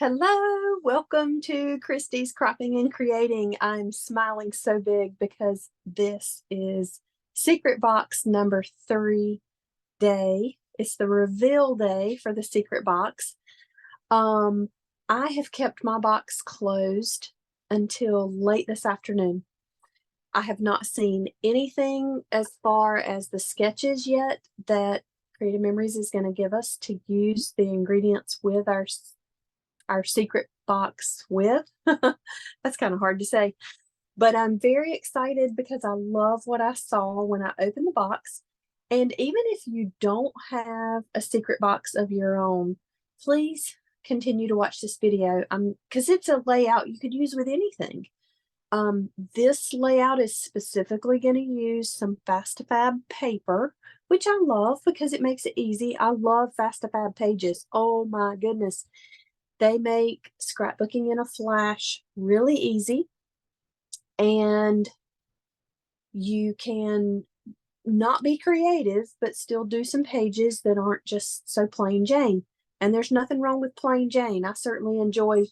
Hello, welcome to Kristi's Cropping and Creating. I'm smiling so big because this is secret box number 3 day. It's the reveal day for the secret box. I have kept my box closed until late this afternoon. I have not seen anything as far as the sketches yet that Creative Memories is going to give us to use the ingredients with our secret box with. That's kind of hard to say, but I'm very excited because I love what I saw when I opened the box. And even if you don't have a secret box of your own, please continue to watch this video because it's a layout you could use with anything. This layout is specifically going to use some Fast2Fab paper, which I love because it makes it easy. I love Fast2Fab pages. Oh my goodness. They make scrapbooking in a flash really easy, and you can not be creative, but still do some pages that aren't just so plain Jane. And there's nothing wrong with plain Jane. I certainly enjoy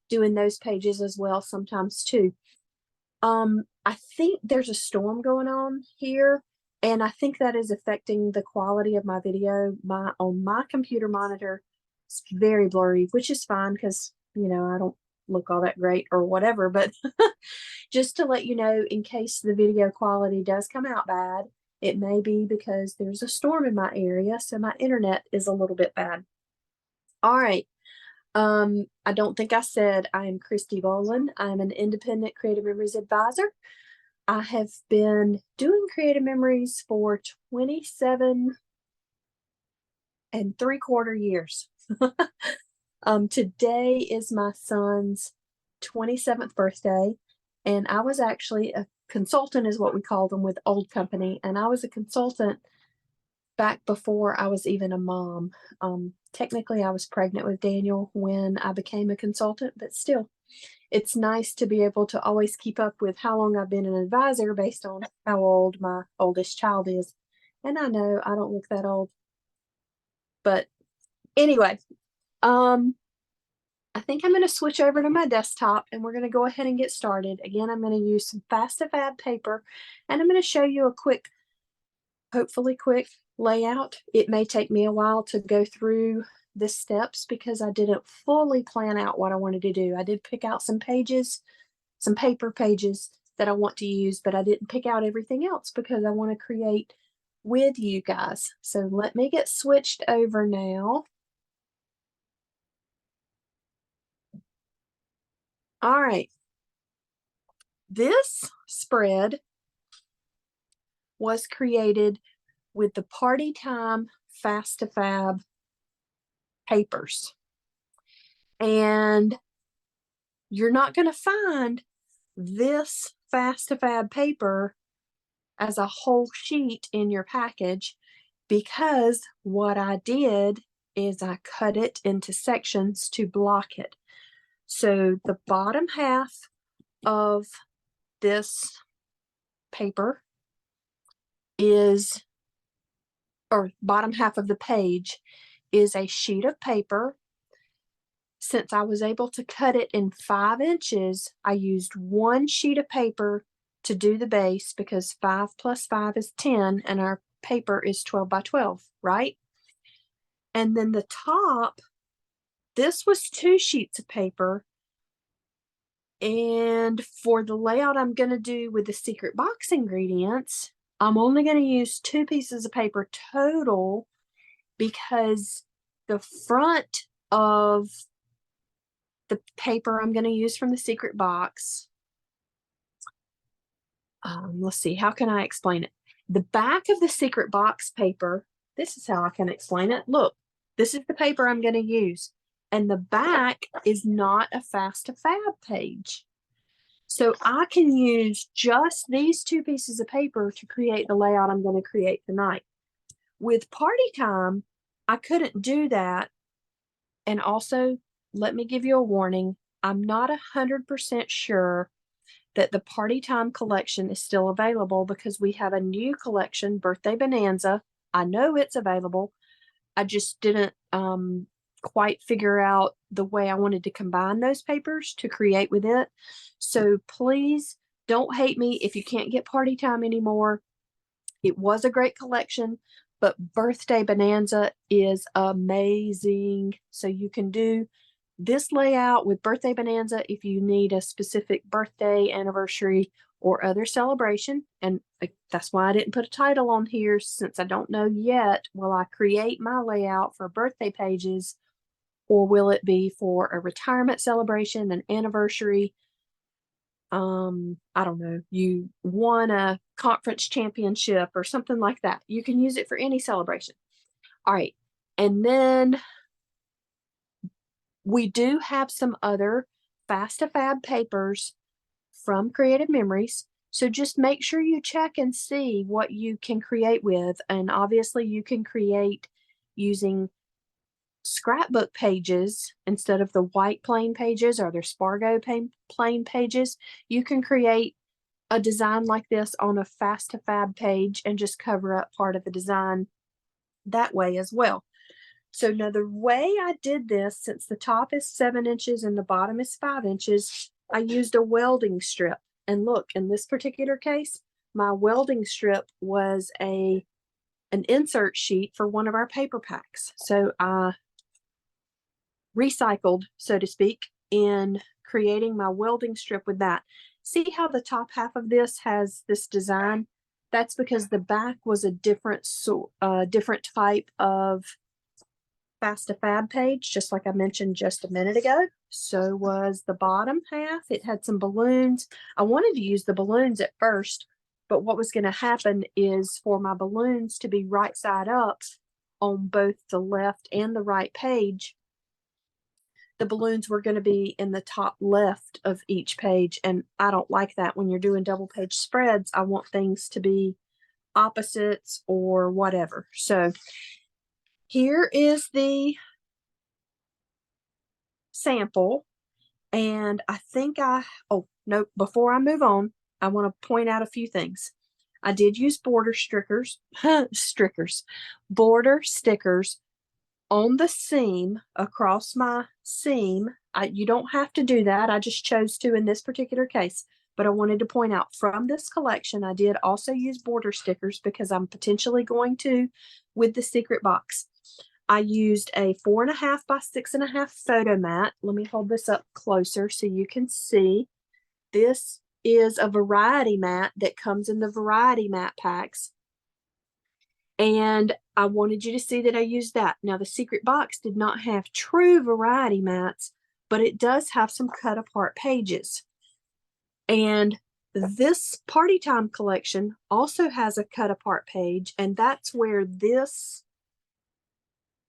doing those pages as well sometimes too. I think there's a storm going on here, and I think that is affecting the quality of my video. On my computer monitor, it's very blurry, which is fine because, I don't look all that great or whatever, but just to let you know, in case the video quality does come out bad, it may be because there's a storm in my area, so my internet is a little bit bad. All right. I don't think I said I am kristibolin. I'm an independent Creative Memories advisor. I have been doing Creative Memories for 27 3/4 years. Today is my son's 27th birthday, and I was actually a consultant, is what we call them, with Old Company, and I was a consultant back before I was even a mom. Technically, I was pregnant with Daniel when I became a consultant, but still, it's nice to be able to always keep up with how long I've been an advisor based on how old my oldest child is. And I know I don't look that old, but anyway, I think I'm going to switch over to my desktop and we're going to go ahead and get started. Again, I'm going to use some Fast2Fab paper, and I'm going to show you a hopefully quick layout. It may take me a while to go through the steps because I didn't fully plan out what I wanted to do. I did pick out some pages, some paper pages that I want to use, but I didn't pick out everything else because I want to create with you guys. So let me get switched over now. All right. This spread was created with the Party Time Fast2Fab papers. And you're not going to find this Fast2Fab paper as a whole sheet in your package, because what I did is I cut it into sections to block it. So the bottom half of this paper is, or bottom half of the page is a sheet of paper. Since I was able to cut it in 5 inches, I used 1 sheet of paper to do the base because 5 plus 5 is 10 and our paper is 12 by 12, right? And then the top, this was 2 sheets of paper. And for the layout I'm going to do with the secret box ingredients, I'm only going to use 2 pieces of paper total because the front of the paper I'm going to use from the secret box, let's see, how can I explain it? The back of the secret box paper, this is how I can explain it. Look, this is the paper I'm going to use. And the back is not a Fast2Fab page. So I can use just these 2 pieces of paper to create the layout I'm going to create tonight. With Party Time, I couldn't do that. And also, let me give you a warning. I'm not 100% sure that the Party Time collection is still available because we have a new collection, Birthday Bonanza. I know it's available. I just didn't quite figure out the way I wanted to combine those papers to create with it. So please don't hate me if you can't get Party Time anymore. It was a great collection, but Birthday Bonanza is amazing. So you can do this layout with Birthday Bonanza if you need a specific birthday, anniversary, or other celebration. And that's why I didn't put a title on here, since I don't know yet, will I create my layout for birthday pages, or will it be for a retirement celebration, an anniversary? I don't know, you won a conference championship or something like that. You can use it for any celebration. All right. And then we do have some other Fast to Fab papers from Creative Memories. So just make sure you check and see what you can create with. And obviously you can create using scrapbook pages instead of the white plain pages or their Spargo plain pages. You can create a design like this on a Fast to Fab page and just cover up part of the design that way as well. So now the way I did this, since the top is 7 inches and the bottom is 5 inches, I used a welding strip. And look, in this particular case, my welding strip was an insert sheet for one of our paper packs. So I recycled, so to speak, in creating my welding strip with that. See how the top half of this has this design? That's because the back was a different type of Fast to Fab page, just like I mentioned just a minute ago. So was the bottom half. It had some balloons. I wanted to use the balloons at first, but what was going to happen is for my balloons to be right side up on both the left and the right page. The balloons were going to be in the top left of each page, and I don't like that. When you're doing double page spreads, I want things to be opposites or whatever. So here is the sample, and I think oh no, before I move on, I want to point out a few things. I did use border border stickers on the seam, across my seam. You don't have to do that. I just chose to in this particular case. But I wanted to point out, from this collection, I did also use border stickers because I'm potentially going to with the secret box. I used a 4.5 by 6.5 photo mat. Let me hold this up closer so you can see. This is a variety mat that comes in the variety mat packs. And I wanted you to see that I used that. Now, the secret box did not have true variety mats, but it does have some cut apart pages. And this Party Time collection also has a cut apart page, and that's where this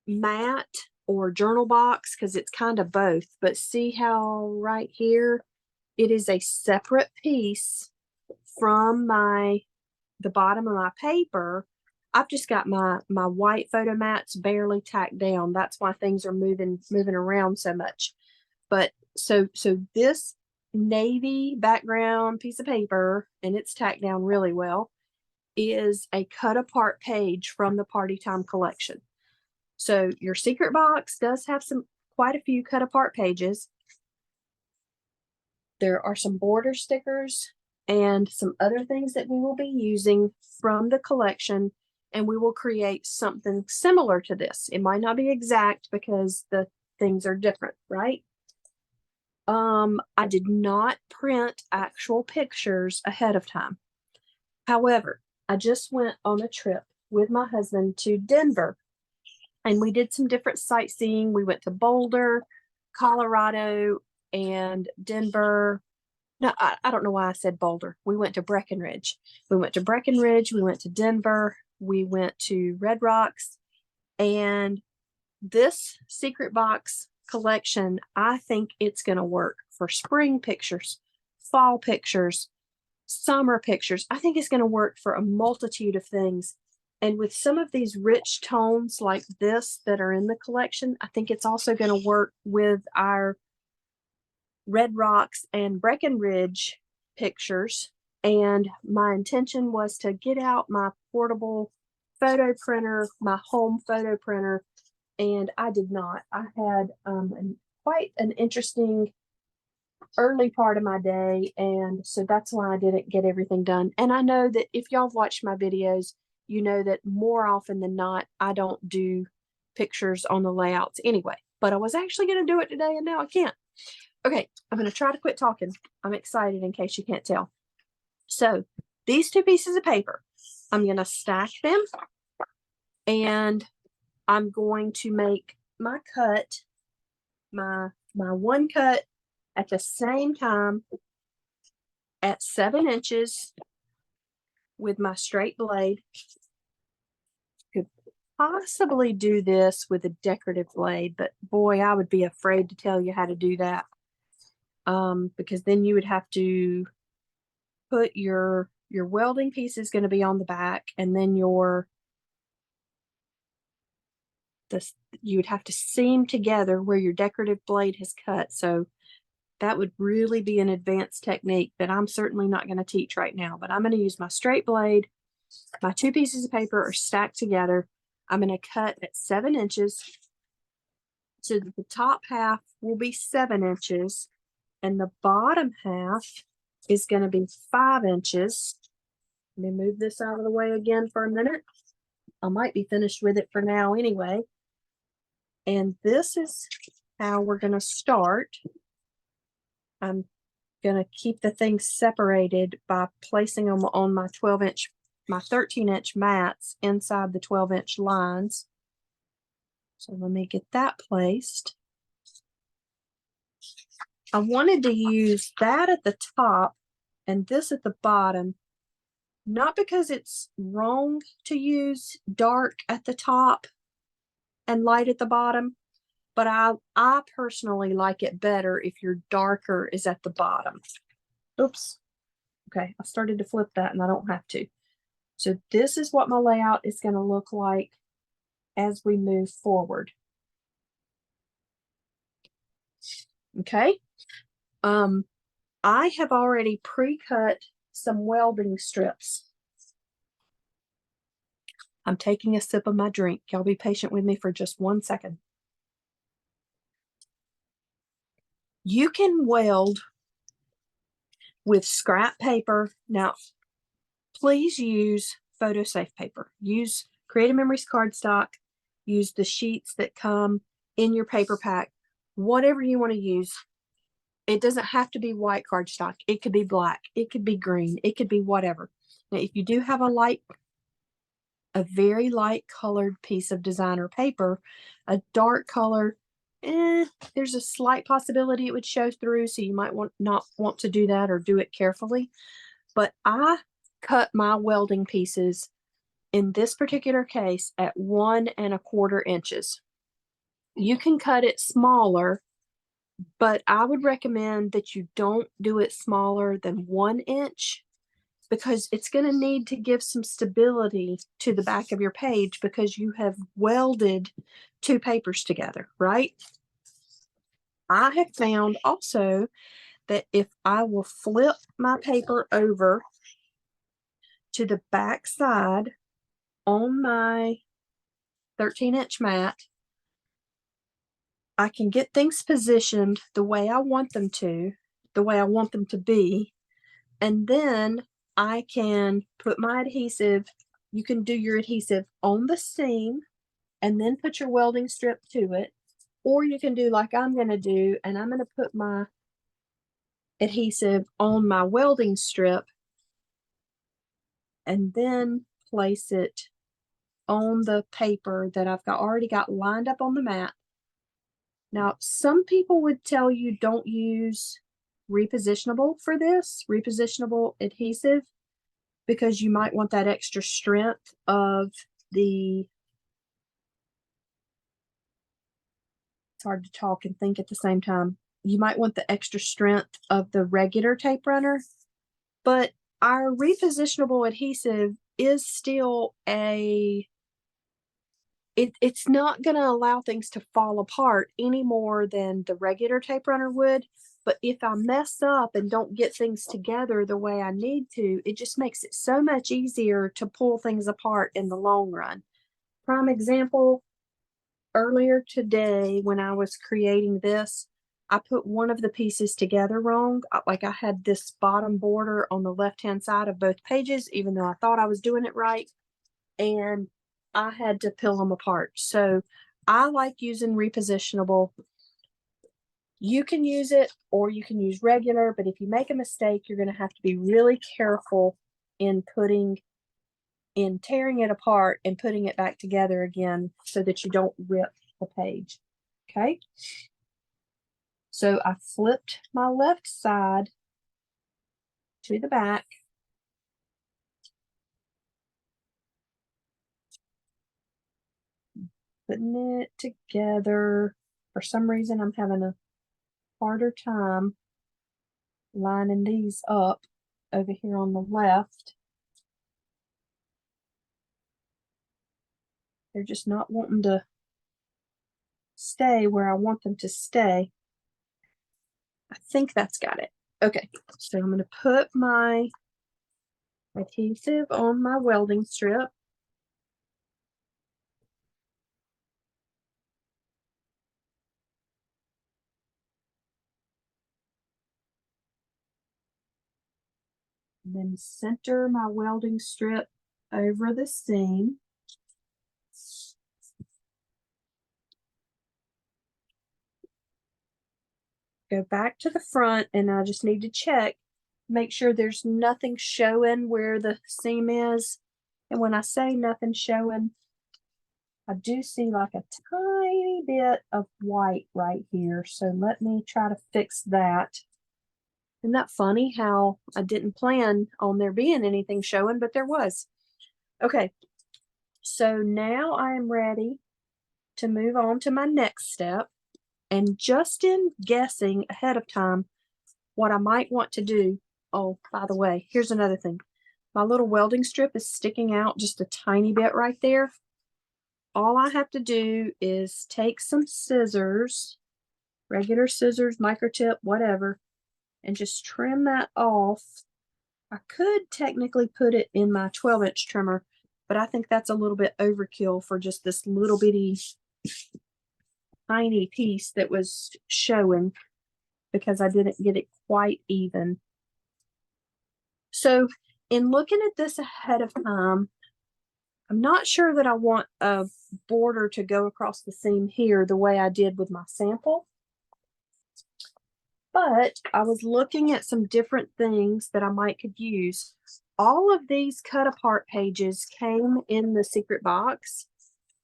mat or journal box, because it's kind of both, but see how right here it is a separate piece from the bottom of my paper. I've just got my white photo mats barely tacked down. That's why things are moving around so much. But so this navy background piece of paper, and it's tacked down really well, is a cut apart page from the Party Time collection. So your secret box does have quite a few cut apart pages. There are some border stickers and some other things that we will be using from the collection, and we will create something similar to this. It might not be exact because the things are different, right? I did not print actual pictures ahead of time. However, I just went on a trip with my husband to Denver, and we did some different sightseeing. We went to Boulder, Colorado, and Denver. No, I don't know why I said Boulder. We went to Breckenridge. We went to Breckenridge. We went to Denver. We went to Red Rocks. And this secret box collection, I think it's going to work for spring pictures, fall pictures, summer pictures. I think it's going to work for a multitude of things. And with some of these rich tones like this that are in the collection, I think it's also going to work with our Red Rocks and Breckenridge pictures. And my intention was to get out my portable photo printer, my home photo printer, and I did not. I had quite an interesting early part of my day, and so that's why I didn't get everything done. And I know that if y'all have watched my videos, you know that more often than not, I don't do pictures on the layouts anyway, but I was actually going to do it today, and now I can't. Okay, I'm going to try to quit talking. I'm excited in case you can't tell. So these two pieces of paper, I'm going to stack them, and I'm going to make my cut, my one cut at the same time at 7 inches with my straight blade. Could possibly do this with a decorative blade, but boy, I would be afraid to tell you how to do that, because then you would have to put your welding piece is going to be on the back, and then you would have to seam together where your decorative blade has cut. So that would really be an advanced technique that I'm certainly not going to teach right now, but I'm going to use my straight blade. My two pieces of paper are stacked together. I'm going to cut at 7 inches. So the top half will be 7 inches, and the bottom half is going to be 5 inches. Let me move this out of the way again for a minute. I might be finished with it for now anyway. And this is how we're going to start. I'm going to keep the things separated by placing them on my 13-inch mats inside the 12-inch lines. So let me get that placed. I wanted to use that at the top and this at the bottom, not because it's wrong to use dark at the top and light at the bottom, but I personally like it better if your darker is at the bottom. Oops. Okay, I started to flip that and I don't have to. So this is what my layout is going to look like as we move forward. Okay. I have already pre-cut some welding strips. I'm taking a sip of my drink. Y'all be patient with me for just 1 second. You can weld with scrap paper. Now, please use photo safe paper. Use Creative Memories cardstock. Use the sheets that come in your paper pack. Whatever you want to use. It doesn't have to be white cardstock. It could be black. It could be green. It could be whatever. Now, if you do have a very light colored piece of designer paper, a dark color, there's a slight possibility it would show through, so you might not want to do that or do it carefully. But I cut my welding pieces in this particular case at 1 1/4 inches. You can cut it smaller, but I would recommend that you don't do it smaller than 1 inch, because it's going to need to give some stability to the back of your page because you have welded two papers together, right? I have found also that if I will flip my paper over to the back side on my 13-inch mat, I can get things positioned the way I want them to, the way I want them to be, and then I can put my adhesive. You can do your adhesive on the seam and then put your welding strip to it, or you can do like I'm going to do, and I'm going to put my adhesive on my welding strip and then place it on the paper that I've already got lined up on the mat. Now, some people would tell you don't use repositionable for this, repositionable adhesive, because you might want that extra strength of the, it's hard to talk and think at the same time. You might want the extra strength of the regular tape runner, but our repositionable adhesive is still it's not going to allow things to fall apart any more than the regular tape runner would. But if I mess up and don't get things together the way I need to, it just makes it so much easier to pull things apart in the long run. Prime example, earlier today when I was creating this, I put one of the pieces together wrong. Like I had this bottom border on the left-hand side of both pages, even though I thought I was doing it right. And I had to peel them apart. So I like using repositionable. You can use it or you can use regular, but if you make a mistake, you're going to have to be really careful in tearing it apart and putting it back together again so that you don't rip the page. Okay. So I flipped my left side to the back. Putting it together. For some reason, I'm having a harder time lining these up over here on the left. They're just not wanting to stay where I want them to stay. I think that's got it. Okay, so I'm going to put my adhesive on my welding strip. And then center my welding strip over the seam. Go back to the front, and I just need to check, make sure there's nothing showing where the seam is. And when I say nothing showing, I do see like a tiny bit of white right here. So let me try to fix that. Isn't that funny how I didn't plan on there being anything showing, but there was. Okay, so now I am ready to move on to my next step. And just in guessing ahead of time what I might want to do, oh, by the way, here's another thing. My little welding strip is sticking out just a tiny bit right there. All I have to do is take some scissors, regular scissors, micro tip, whatever, and just trim that off. I could technically put it in my 12-inch trimmer, but I think that's a little bit overkill for just this little bitty tiny piece that was showing because I didn't get it quite even. So in looking at this ahead of time, I'm not sure that I want a border to go across the seam here the way I did with my sample. But I was looking at some different things that I might could use. All of these cut apart pages came in the secret box.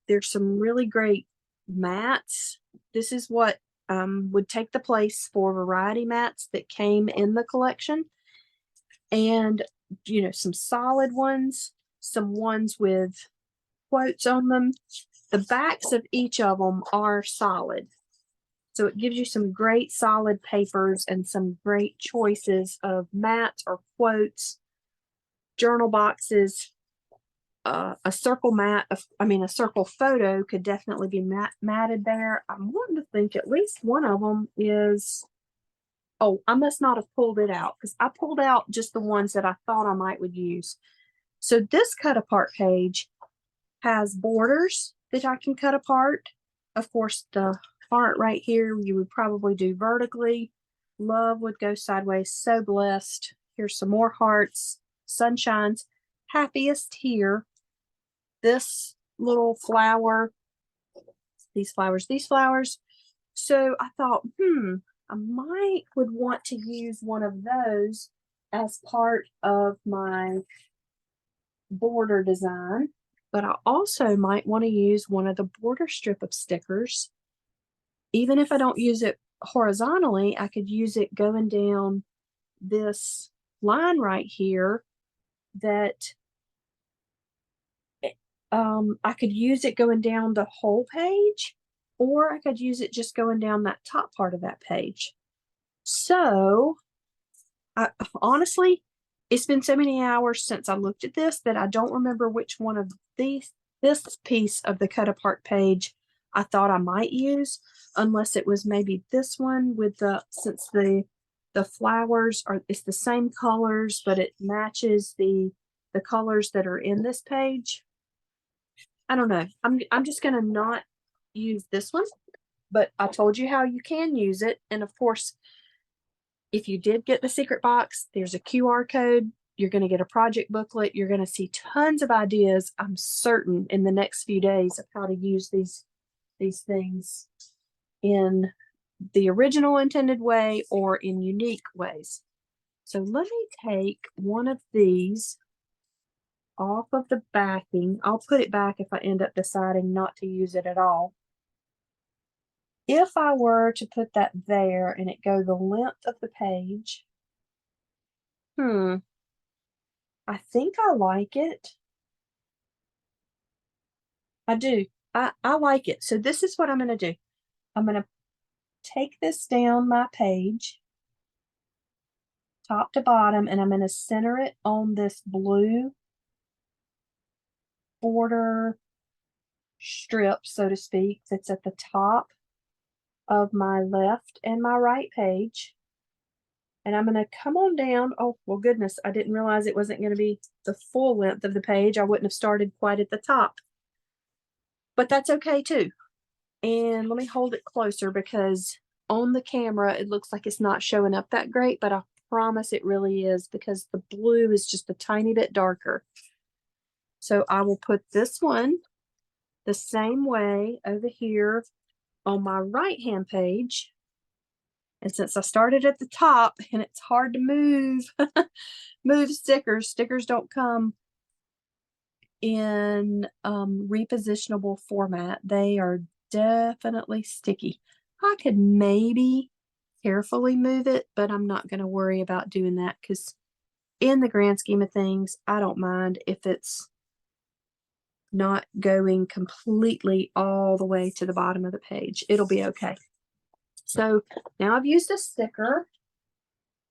There's some really great mats. This is what would take the place for variety mats that came in the collection. And, you know, some solid ones, some ones with quotes on them. The backs of each of them are solid. So it gives you some great solid papers and some great choices of mats or quotes, journal boxes. A circle mat, a circle photo could definitely be matted there. I'm wanting to think at least one of them is, oh, I must not have pulled it out because I pulled out just the ones that I thought I would use. So this cut apart page has borders that I can cut apart. Of course, the heart right here, you would probably do vertically. Love would go sideways. So blessed. Here's some more hearts. Sunshines. Happiest here. This little flower. These flowers. So I thought, I would want to use one of those as part of my border design. But I also might want to use one of the border strip of stickers. Even if I don't use it horizontally, I could use it going down this line right here that I could use it going down the whole page, or I could use it just going down that top part of that page. So honestly, it's been so many hours since I looked at this that I don't remember which one of this piece of the cut apart page I thought I might use, unless it was maybe this one with since the flowers it's the same colors, but it matches the colors that are in this page. I don't know. I'm just gonna not use this one, but I told you how you can use it. And of course, if you did get the secret box, there's a QR code. You're going to get a project booklet. You're going to see tons of ideas, I'm certain, in the next few days of how to use these things in the original intended way or in unique ways. So let me take one of these off of the backing. I'll put it back if I end up deciding not to use it at all. If I were to put that there and it go the length of the page, I think I like it. I do. I like it. So this is what I'm going to do. I'm going to take this down my page, top to bottom, and I'm going to center it on this blue border strip, so to speak, that's at the top of my left and my right page. And I'm going to come on down. Oh, well, goodness, I didn't realize it wasn't going to be the full length of the page. I wouldn't have started quite at the top. But that's okay too. And let me hold it closer because on the camera, it looks like it's not showing up that great, but I promise it really is because the blue is just a tiny bit darker. So I will put this one the same way over here on my right-hand page. And since I started at the top and it's hard to move, move stickers don't come in repositionable format. They are definitely sticky. I could maybe carefully move it, but I'm not going to worry about doing that because in the grand scheme of things, I don't mind if it's not going completely all the way to the bottom of the page. It'll be okay. So now I've used a sticker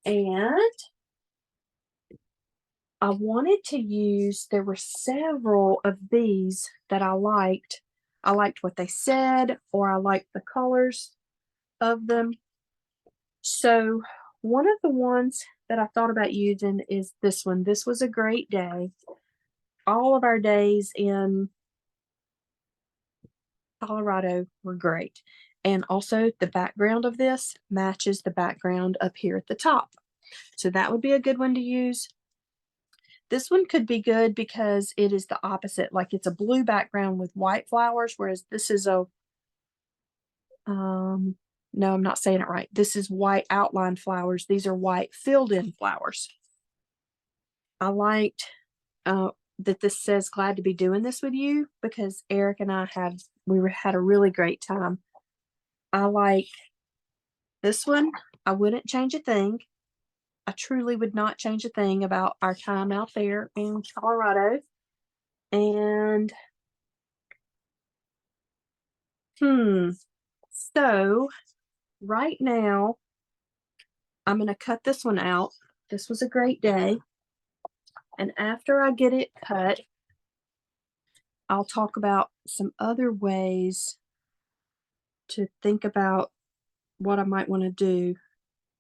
and I wanted to use, there were several of these that I liked. I liked what they said, or I liked the colors of them. So one of the ones that I thought about using is this one. This was a great day. All of our days in Colorado were great. And also the background of this matches the background up here at the top. So that would be a good one to use. This one could be good because it is the opposite. Like it's a blue background with white flowers, whereas this is a, no, I'm not saying it right. This is white outline flowers. These are white filled in flowers. I liked that this says glad to be doing this with you because Eric and I had a really great time. I like this one. I wouldn't change a thing. I truly would not change a thing about our time out there in Colorado. And so right now I'm going to cut this one out. This was a great day. And after I get it cut, I'll talk about some other ways to think about what I might want to do,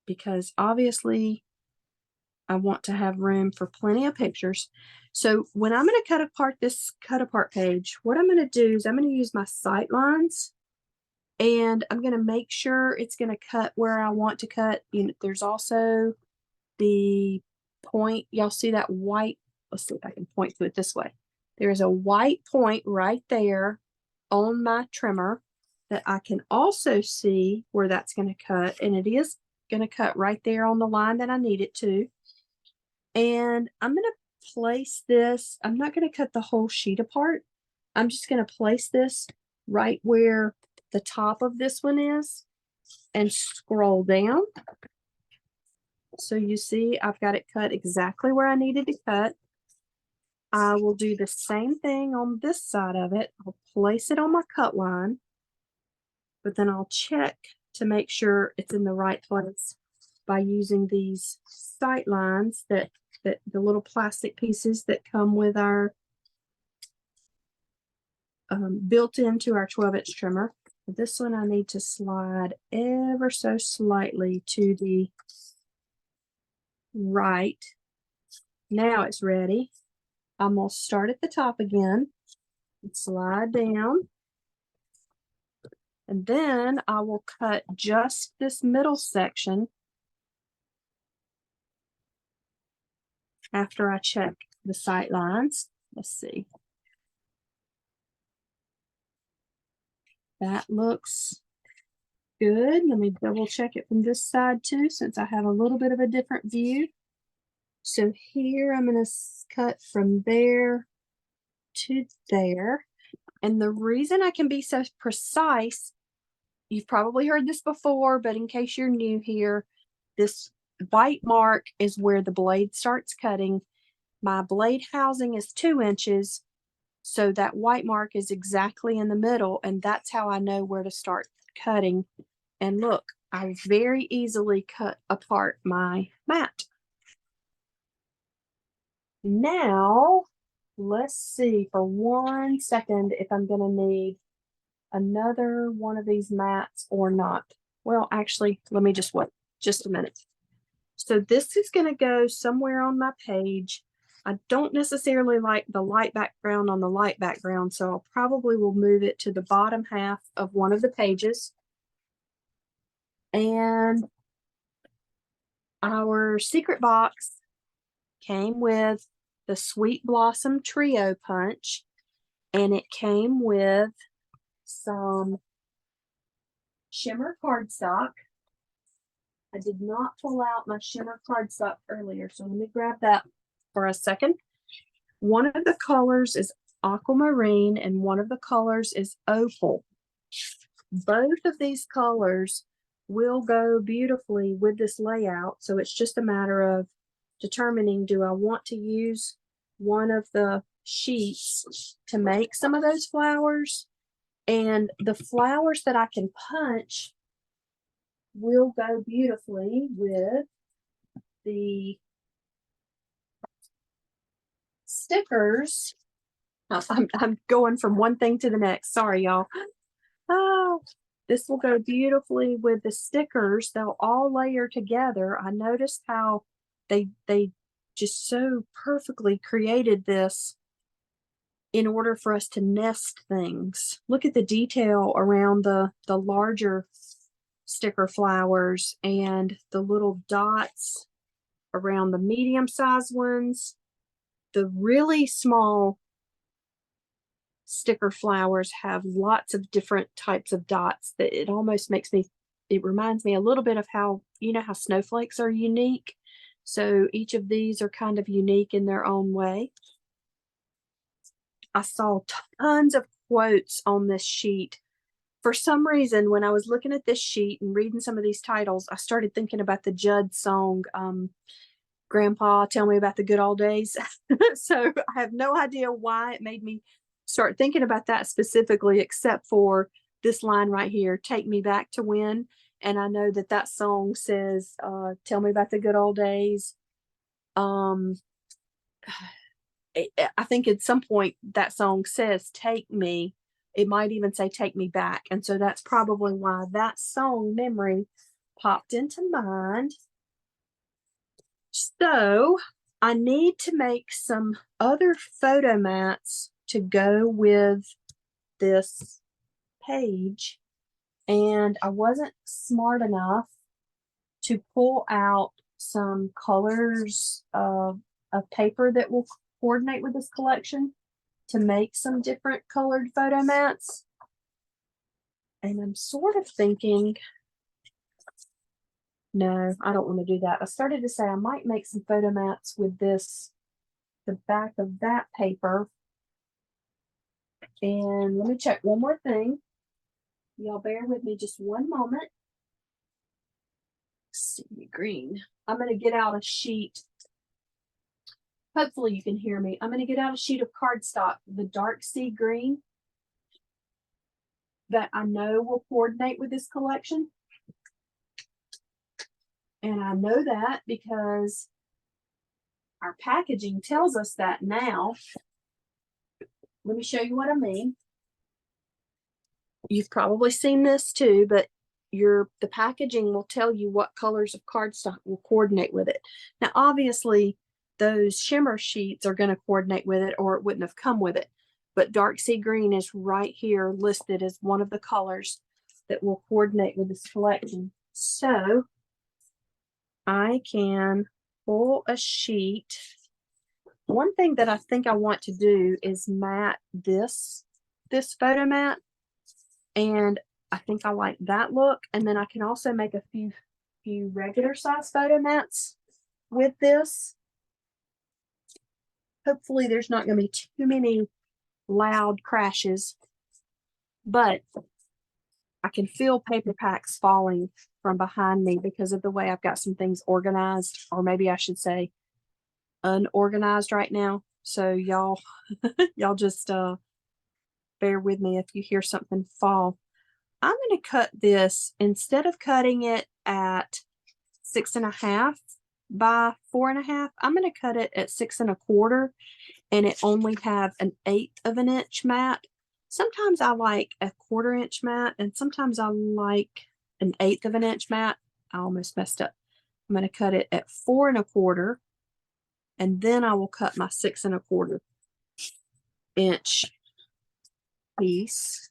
because obviously I want to have room for plenty of pictures. So when I'm going to cut apart this cut apart page, what I'm going to do is I'm going to use my sight lines and I'm going to make sure it's going to cut where I want to cut. You know, there's also the point. Y'all see that white? Let's see if I can point to it this way. There's a white point right there on my trimmer that I can also see where that's going to cut, and it is going to cut right there on the line that I need it to. And I'm going to place this. I'm not going to cut the whole sheet apart. I'm just going to place this right where the top of this one is and scroll down. So you see I've got it cut exactly where I needed to cut. I will do the same thing on this side of it. I'll place it on my cut line, but then I'll check to make sure it's in the right place by using these sight lines that the little plastic pieces that come with our built into our 12-inch trimmer. This one I need to slide ever so slightly to the right. Now it's ready. I'm going to start at the top again and slide down. And then I will cut just this middle section after I check the sight lines. Let's see. That looks good. Let me double check it from this side too, since I have a little bit of a different view. So here I'm going to cut from there to there. And the reason I can be so precise, you've probably heard this before, but in case you're new here, this white mark is where the blade starts cutting. My blade housing is 2 inches, so that white mark is exactly in the middle, and that's how I know where to start cutting. And look, I very easily cut apart my mat. Now, let's see for 1 second if I'm going to need another one of these mats or not. Well, actually, let me just wait just a minute. So this is going to go somewhere on my page. I don't necessarily like the light background on the light background, so I'll probably will move it to the bottom half of one of the pages. And our secret box came with the Sweet Blossom Trio Punch, and it came with some shimmer cardstock. I did not pull out my shimmer cardstock earlier, so let me grab that for a second. One of the colors is aquamarine and one of the colors is opal. Both of these colors will go beautifully with this layout, so it's just a matter of determining, do I want to use one of the sheets to make some of those flowers? And the flowers that I can punch will go beautifully with the stickers. I'm going from one thing to the next. Sorry, y'all. Oh, this will go beautifully with the stickers. They'll all layer together. I noticed how they just so perfectly created this in order for us to nest things. Look at the detail around the larger sticker flowers and the little dots around the medium-sized ones. The really small sticker flowers have lots of different types of dots that it almost makes me, it reminds me a little bit of how, you know, how snowflakes are unique. So each of these are kind of unique in their own way. I saw tons of quotes on this sheet. For some reason, when I was looking at this sheet and reading some of these titles, I started thinking about the Judd song, Grandpa, Tell Me About the Good Old Days. So I have no idea why it made me start thinking about that specifically, except for this line right here, take me back to when. And I know that that song says, tell me about the good old days. I think at some point that song says, take me. It might even say, take me back. And so that's probably why that song memory popped into mind. So I need to make some other photo mats to go with this page. And I wasn't smart enough to pull out some colors of paper that will coordinate with this collection to make some different colored photo mats. And I'm sort of thinking, no, I don't want to do that. I started to say I might make some photo mats with this, the back of that paper. And let me check one more thing. Y'all bear with me just one moment. Let's see, green. I'm going to get out a sheet. Hopefully you can hear me. I'm going to get out a sheet of cardstock, the dark sea green, that I know will coordinate with this collection. And I know that because our packaging tells us that now. Let me show you what I mean. You've probably seen this too, but the packaging will tell you what colors of cardstock will coordinate with it. Now, obviously, those shimmer sheets are going to coordinate with it, or it wouldn't have come with it. But dark sea green is right here listed as one of the colors. that will coordinate with this collection. So I can pull a sheet. One thing that I think I want to do is mat this photo mat, and I think I like that look. And then I can also make a few regular size photo mats with this. Hopefully there's not going to be too many loud crashes, but I can feel paper packs falling from behind me because of the way I've got some things organized, or maybe I should say unorganized right now. So y'all just bear with me if you hear something fall. I'm going to cut this, instead of cutting it at 6.5 by 4.5, I'm going to cut it at 6 1/4, and it only have an 1/8 of an inch mat. Sometimes I like a 1/4 inch mat, and sometimes I like an 1/8 of an inch mat. I almost messed up. I'm going to cut it at 4 1/4, and then I will cut my 6 1/4 inch piece.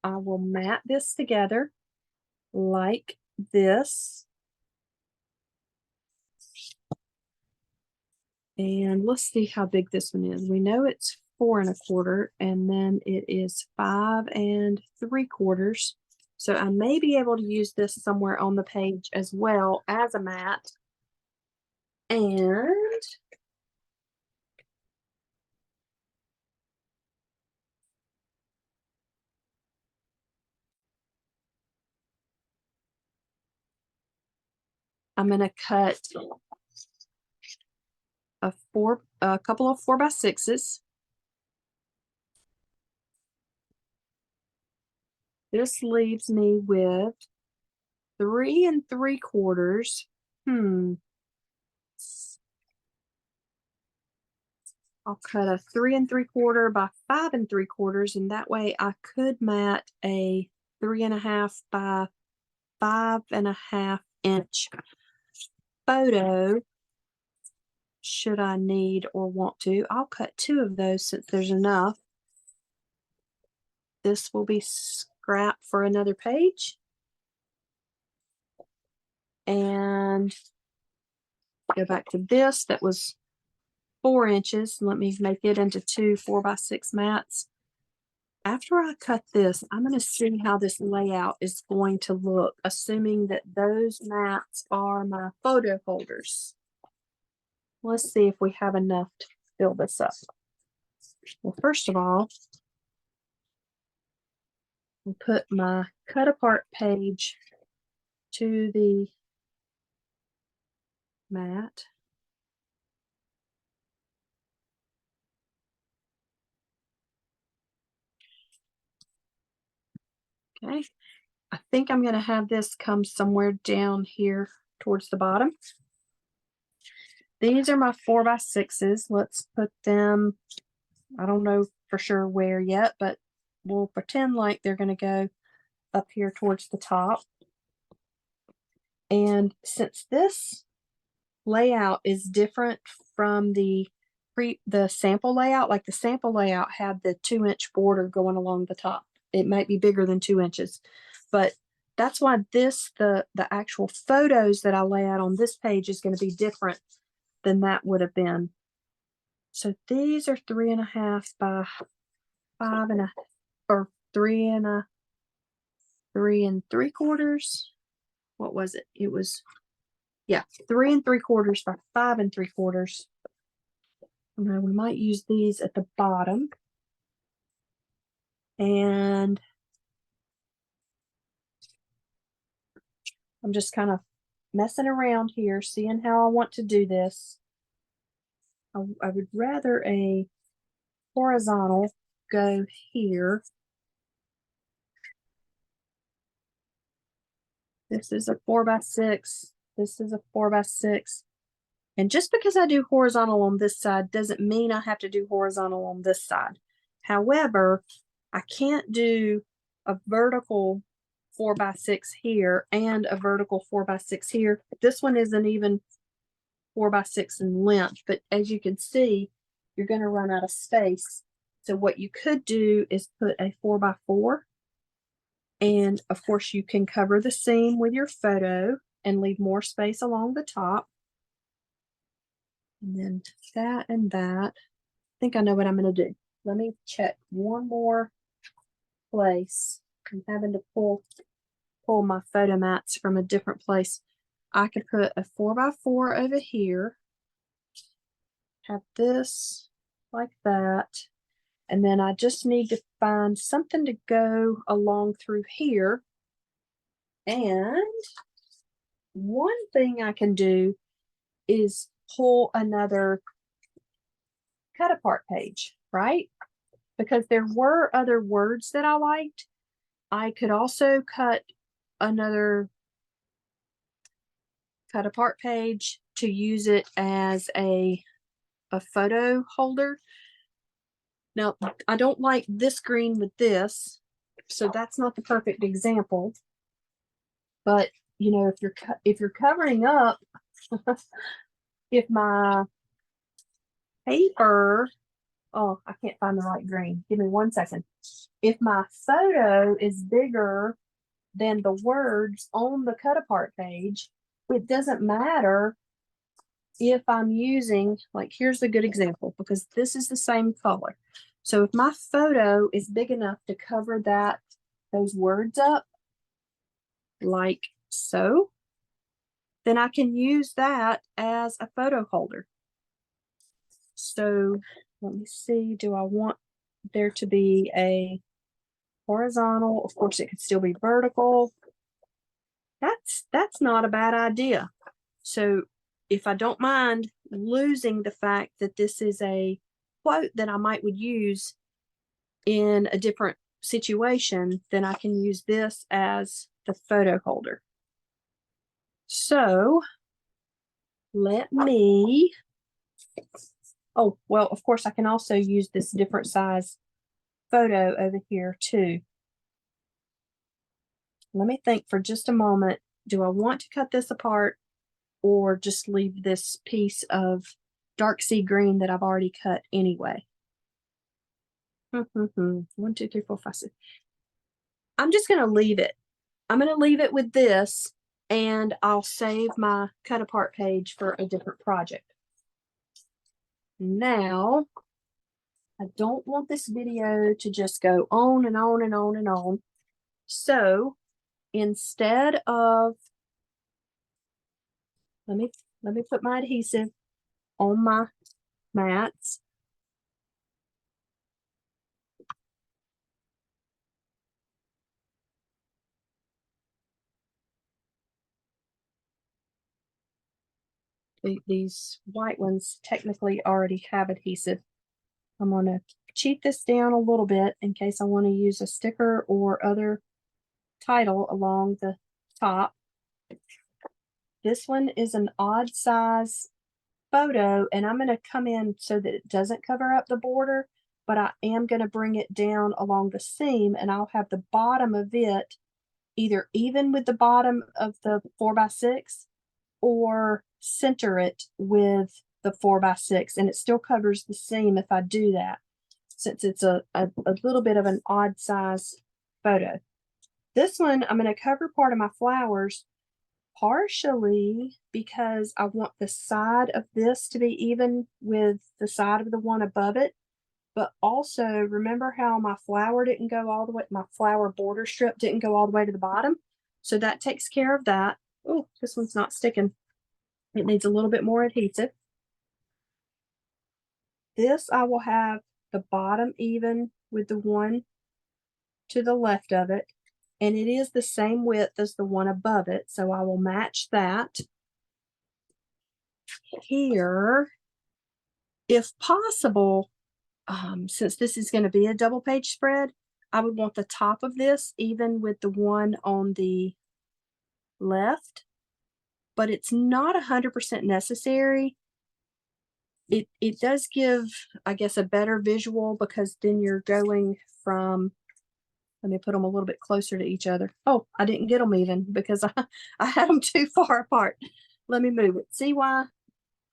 I will mat this together like this. And let's see how big this one is. We know it's 4 1/4, and then it is 5 3/4. So I may be able to use this somewhere on the page as well as a mat. And I'm going to cut a couple of 4x6s. This leaves me with 3 3/4. I'll cut a 3 3/4 by 5 3/4, and that way I could mat a 3.5 by 5.5 inch photo should I need or want to. I'll cut 2 of those since there's enough. This will be scrap for another page. And go back to this. That was 4 inches. Let me make it into 2 4x6 mats. After I cut this, I'm going to see how this layout is going to look, assuming that those mats are my photo holders. Let's see if we have enough to fill this up. Well, first of all, we'll put my cut apart page to the mat. Okay, I think I'm going to have this come somewhere down here towards the bottom. These are my 4x6s. Let's put them, I don't know for sure where yet, but we'll pretend like they're going to go up here towards the top. And since this layout is different from the sample layout, like the sample layout had the 2-inch border going along the top. It might be bigger than 2 inches, but that's why the actual photos that I lay out on this page is going to be different than that would have been. So these are 3.5 by 5.5, or 3 3/4. What was it? It was, yeah, 3 3/4 by 5 3/4. Now we might use these at the bottom. And I'm just kind of messing around here, seeing how I want to do this. I would rather a horizontal go here. This is a 4x6. This is a 4x6. And just because I do horizontal on this side doesn't mean I have to do horizontal on this side. However, I can't do a vertical 4x6 here and a vertical 4x6 here. This one isn't even 4x6 in length, but as you can see, you're going to run out of space. So what you could do is put a 4x4, and of course you can cover the seam with your photo and leave more space along the top. And then that and that. I think I know what I'm going to do. Let me check one more place. I'm having to pull my photo mats from a different place. I could put a 4x4 over here, have this like that, and then I just need to find something to go along through here. And one thing I can do is pull another cut apart page, right? Because there were other words that I liked. I could also cut another cut apart page to use it as a photo holder. Now, I don't like this green with this, so that's not the perfect example. But you know, if you're covering up, if my paper, oh, I can't find the right green. Give me 1 second. If my photo is bigger than the words on the cut apart page, it doesn't matter if I'm using, like, here's a good example because this is the same color. So if my photo is big enough to cover those words up, like so, then I can use that as a photo holder. So let me see, do I want there to be a horizontal? Of course, it could still be vertical. That's not a bad idea. So if I don't mind losing the fact that this is a quote that I would use in a different situation, then I can use this as the photo holder. So let me, oh, well, of course I can also use this different size photo over here too. Let me think for just a moment. Do I want to cut this apart or just leave this piece of dark sea green that I've already cut anyway? 1, 2, 3, 4, 5, 6. I'm just going to leave it. I'm going to leave it with this, and I'll save my cut apart page for a different project. Now, I don't want this video to just go on and on and on and on. So instead of, let me put my adhesive on my mats. These white ones technically already have adhesive. I'm going to cheat this down a little bit in case I want to use a sticker or other title along the top. This one is an odd size photo, and I'm going to come in so that it doesn't cover up the border, but I am going to bring it down along the seam, and I'll have the bottom of it either even with the bottom of the 4x6 or center it with the 4x6, and it still covers the seam if I do that, since it's a little bit of an odd size photo. This one, I'm going to cover part of my flowers partially because I want the side of this to be even with the side of the one above it. But also, remember how my flower didn't go all the way, my flower border strip didn't go all the way to the bottom? So that takes care of that. Oh, this one's not sticking. It needs a little bit more adhesive. This, I will have the bottom even with the one to the left of it. And it is the same width as the one above it. So I will match that. Here, if possible, since this is going to be a double page spread, I would want the top of this even with the one on the left, but it's not 100% necessary. It does give, I guess, a better visual because then you're going from, let me put them a little bit closer to each other. Oh, I didn't get them even because I had them too far apart. Let me move it. See why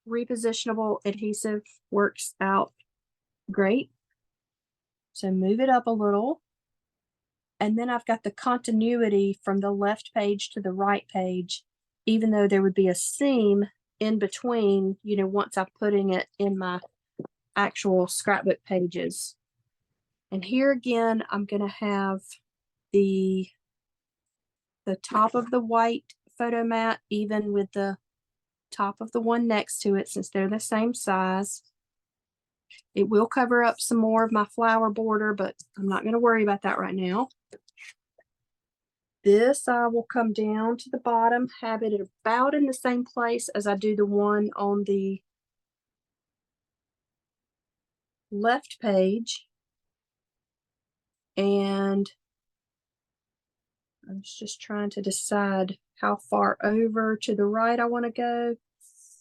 repositionable adhesive works out Great. So move it up a little. And then I've got the continuity from the left page to the right page, even though there would be a seam in between, you know, once I'm putting it in my actual scrapbook pages. And here again, I'm going to have the top of the white photo mat even with the top of the one next to it, since they're the same size. It will cover up some more of my flower border, but I'm not going to worry about that right now. This I will come down to the bottom, have it about in the same place as I do the one on the left page. And I was just trying to decide how far over to the right I want to go.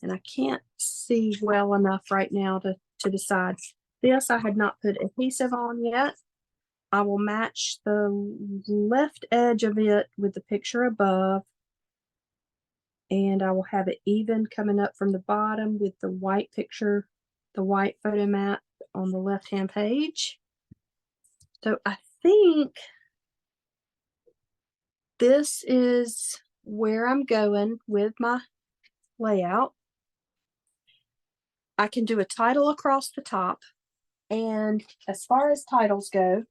And I can't see well enough right now to decide. This I had not put adhesive on yet. I will match the left edge of it with the picture above. And I will have it even coming up from the bottom with the white picture, the white photo mat on the left-hand page. So I think this is where I'm going with my layout. I can do a title across the top. And as far as titles go,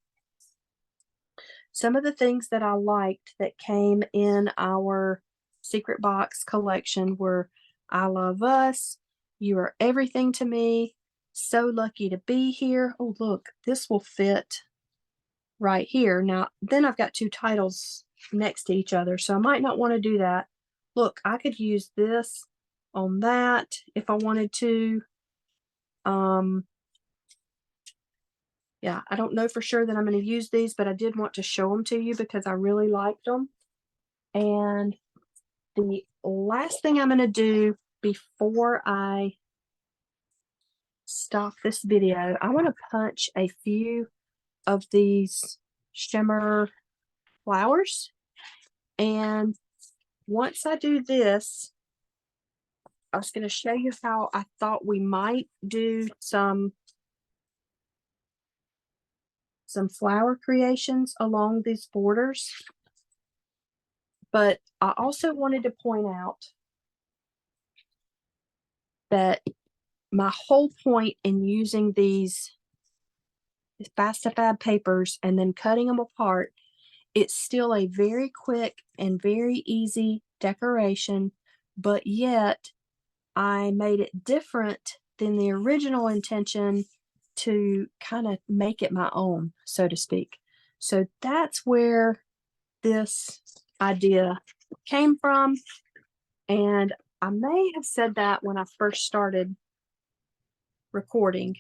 some of the things that I liked that came in our secret box collection were I Love Us, You Are Everything to Me, So Lucky to Be Here. Oh, look, this will fit right here. Now, then I've got two titles next to each other, so I might not want to do that. Look, I could use this on that if I wanted to. Yeah, I don't know for sure that I'm going to use these, but I did want to show them to you because I really liked them. And the last thing I'm going to do before I stop this video, I want to punch a few of these shimmer flowers. And once I do this, I was going to show you how I thought we might do some flower creations along these borders. But I also wanted to point out that my whole point in using these Fab papers and then cutting them apart, it's still a very quick and very easy decoration, but yet I made it different than the original intention to kind of make it my own, so to speak. So that's where this idea came from. And I may have said that when I first started recording,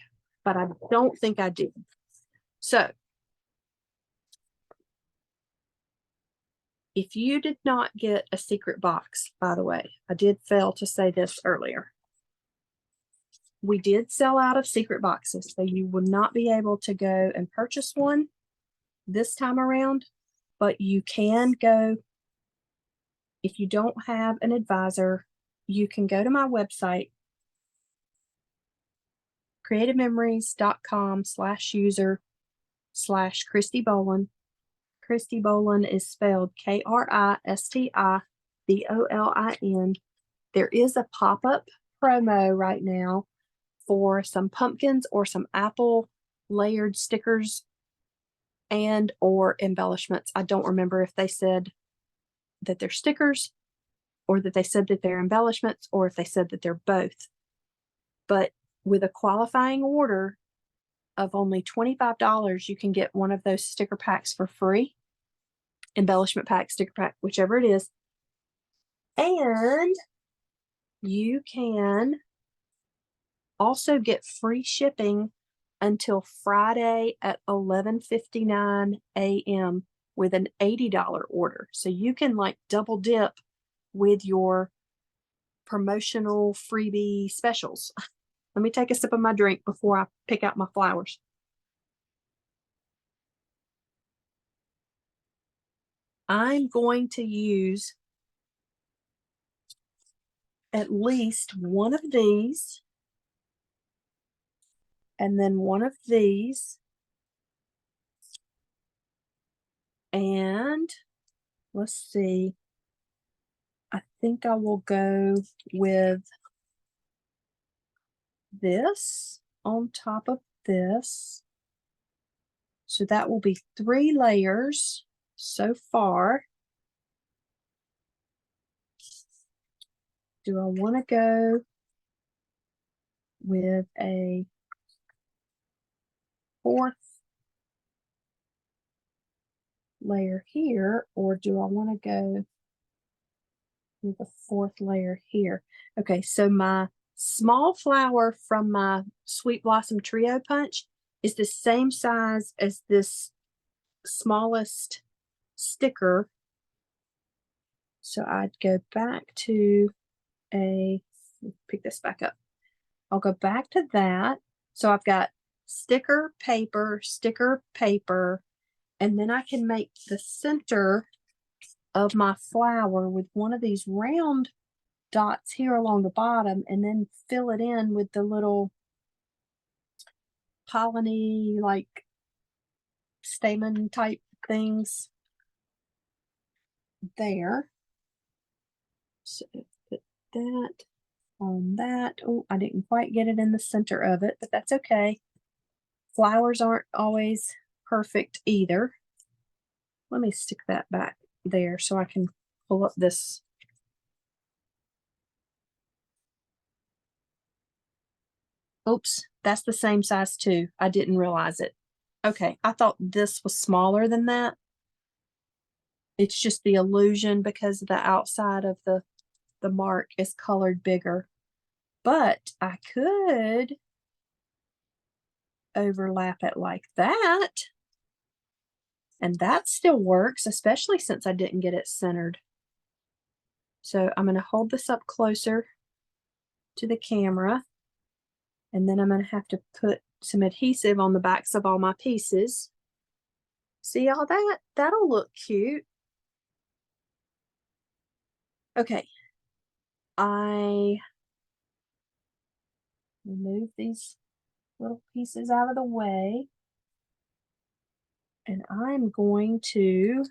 but I don't think I did. So if you did not get a secret box, by the way, I did fail to say this earlier. We did sell out of secret boxes, so you will not be able to go and purchase one this time around, but you can go. If you don't have an advisor, you can go to my website, creativememories.com/user/kristibolin. Kristibolin is spelled Kristibolin. There is a pop-up promo right now for some pumpkins or some apple layered stickers and or embellishments. I don't remember if they said that they're stickers or that they said that they're embellishments or if they said that they're both. But with a qualifying order of only $25, you can get one of those sticker packs for free. Embellishment pack, sticker pack, whichever it is. And you can also get free shipping until Friday at 11:59 a.m. with an $80 order. So you can like double dip with your promotional freebie specials. Let me take a sip of my drink before I pick out my flowers. I'm going to use at least one of these and then one of these. And let's see, I think I will go with this on top of this. So that will be 3 layers so far. Do I want to go with a 4th layer here, or do I want to go with a 4th layer here? Okay, so my small flower from my Sweet Blossom Trio Punch is the same size as this smallest sticker. So I'd go back to pick this back up. I'll go back to that. So I've got sticker, paper, and then I can make the center of my flower with one of these round dots here along the bottom, and then fill it in with the little polleny like stamen type things there. So put that on that. Oh, I didn't quite get it in the center of it, but that's okay. Flowers aren't always perfect either. Let me stick that back there so I can pull up this. Oops, that's the same size too. I didn't realize it. Okay, I thought this was smaller than that. It's just the illusion because the outside of the mark is colored bigger. But I could overlap it like that. And that still works, especially since I didn't get it centered. So I'm going to hold this up closer to the camera. And then I'm going to have to put some adhesive on the backs of all my pieces. See all that? That'll look cute. Okay. I remove these little pieces out of the way. And I'm going to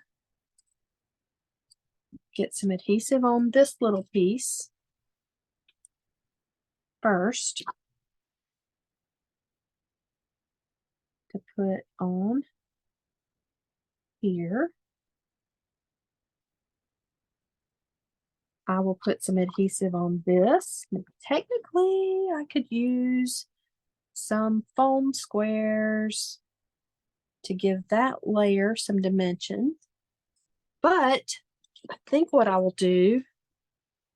get some adhesive on this little piece first to put on here. I will put some adhesive on this. Technically, I could use some foam squares to give that layer some dimension. But I think what I will do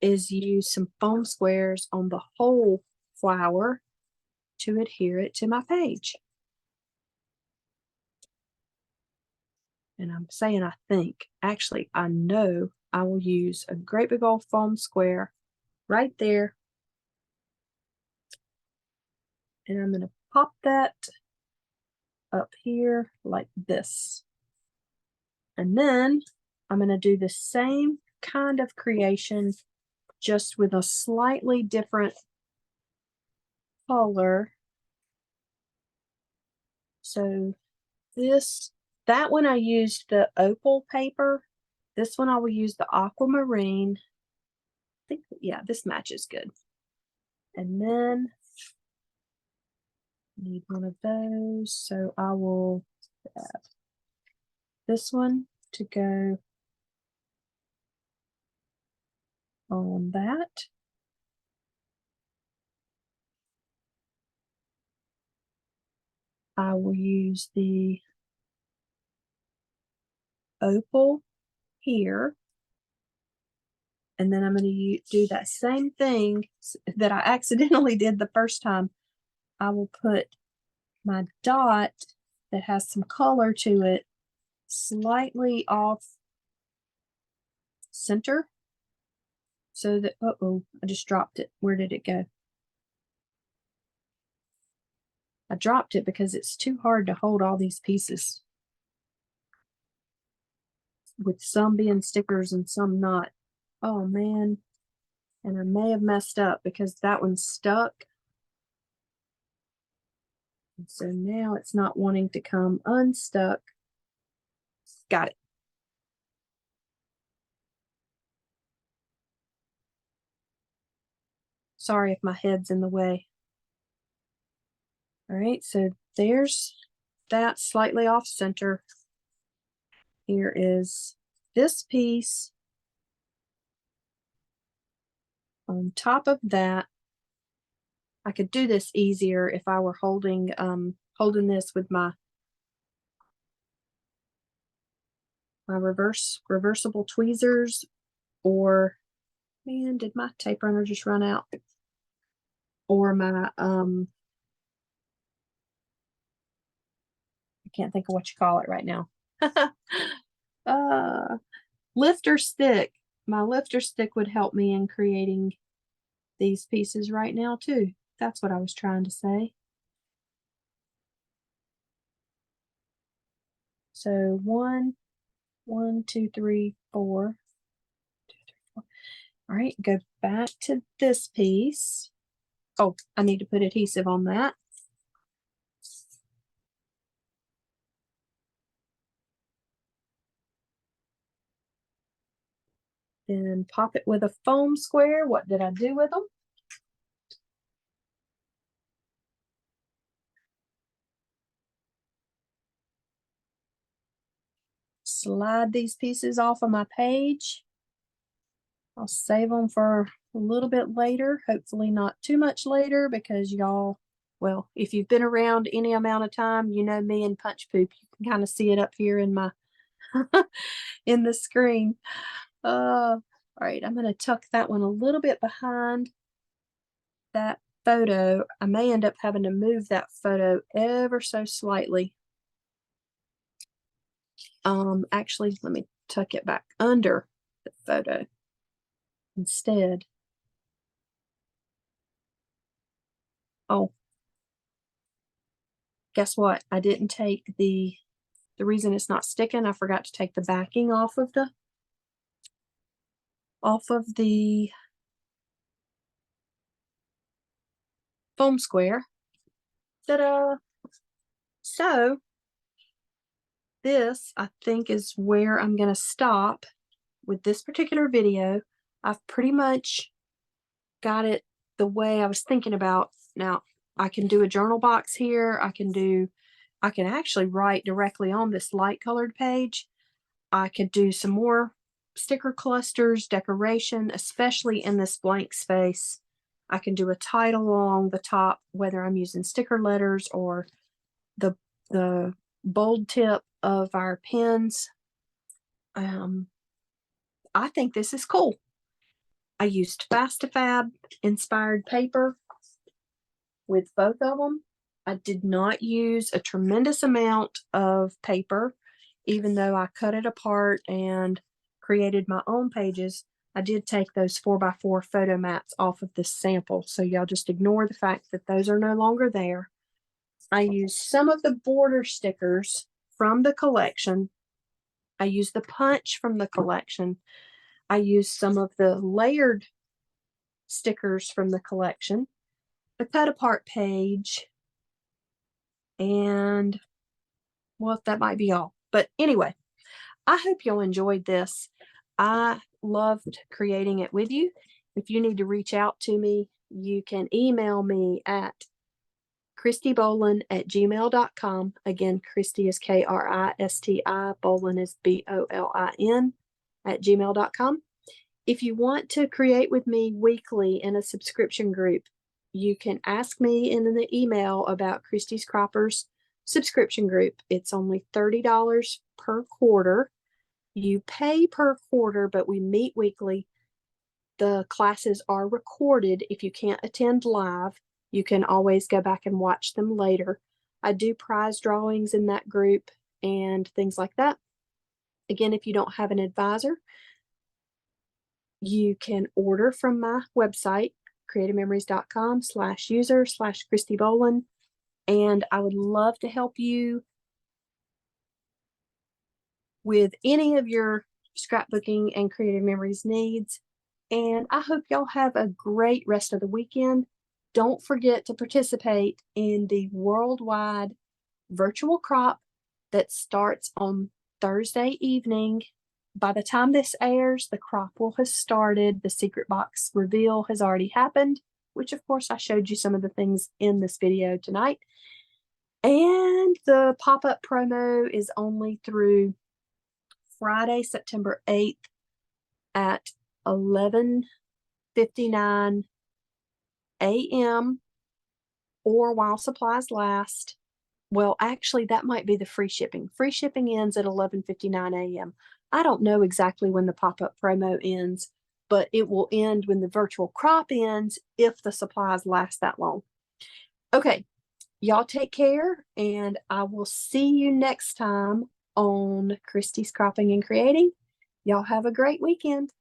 is use some foam squares on the whole flower to adhere it to my page. And I'm saying I think, actually I know I will use a great big old foam square right there. And I'm going to pop that up here like this. And then I'm going to do the same kind of creation, just with a slightly different color. So that one I used the opal paper. This one I will use the aquamarine. I think, yeah, this matches good. And then need one of those. So I will add this one to go on that. I will use the opal here. And then I'm going to do that same thing that I accidentally did the first time. I will put my dot that has some color to it slightly off center. So that, uh-oh, I just dropped it. Where did it go? I dropped it because it's too hard to hold all these pieces, with some being stickers and some not. Oh man. And I may have messed up because that one's stuck. And so now it's not wanting to come unstuck. Got it. Sorry if my head's in the way. All right, so there's that slightly off center. Here is this piece on top of that. I could do this easier if I were holding this with my reversible tweezers, or man, did my tape runner just run out? Or my I can't think of what you call it right now. Lifter stick. My lifter stick would help me in creating these pieces right now too. That's what I was trying to say. So 1, 2, 3, 4. 2, 3, 4. All right, go back to this piece. Oh, I need to put adhesive on that. Then pop it with a foam square. What did I do with them? Slide these pieces off of my page. I'll save them for a little bit later, hopefully not too much later, because y'all, well, if you've been around any amount of time, you know me and punch poop. You can kind of see it up here in my in the screen. All right, I'm going to tuck that one a little bit behind that photo. I may end up having to move that photo ever so slightly. Actually, let me tuck it back under the photo instead. Oh, guess what? I didn't take the reason it's not sticking. I forgot to take the backing off of the foam square. Ta-da! So this, I think, is where I'm going to stop with this particular video. I've pretty much got it the way I was thinking about. Now, I can do a journal box here. I can actually write directly on this light colored page. I could do some more sticker clusters, decoration, especially in this blank space. I can do a title along the top, whether I'm using sticker letters or the bold tip of our pens. I think this is cool. I used Fast2Fab inspired paper with both of them. I did not use a tremendous amount of paper, even though I cut it apart and created my own pages. I did take those 4x4 photo mats off of this sample, so y'all just ignore the fact that those are no longer there. I used some of the border stickers from the collection. I used the punch from the collection. I used some of the layered stickers from the collection, the cut apart page, and well, that might be all. But anyway, I hope y'all enjoyed this. I loved creating it with you. If you need to reach out to me, you can email me at kristibolin@gmail.com. Again, Kristi is Kristi, Bolin is BOLIN @gmail.com. If you want to create with me weekly in a subscription group, you can ask me in the email about Kristi's Croppers subscription group. It's only $30 per quarter. You pay per quarter, but we meet weekly. The classes are recorded. If you can't attend live, you can always go back and watch them later. I do prize drawings in that group and things like that. Again, if you don't have an advisor, you can order from my website, creativememories.com/user/kristibolin, and I would love to help you with any of your scrapbooking and creative memories needs. And I hope y'all have a great rest of the weekend. don't forget to participate in the worldwide virtual crop that starts on Thursday evening. By the time this airs, the crop will have started. The secret box reveal has already happened, which of course I showed you some of the things in this video tonight. And the pop-up promo is only through Friday, September 8th at 11:59 a.m. or while supplies last. Well, actually, that might be the free shipping. Free shipping ends at 11:59 a.m. I don't know exactly when the pop-up promo ends, but it will end when the virtual crop ends if the supplies last that long. Okay, y'all take care, and I will see you next time on Kristi's Cropping and Creating. Y'all have a great weekend.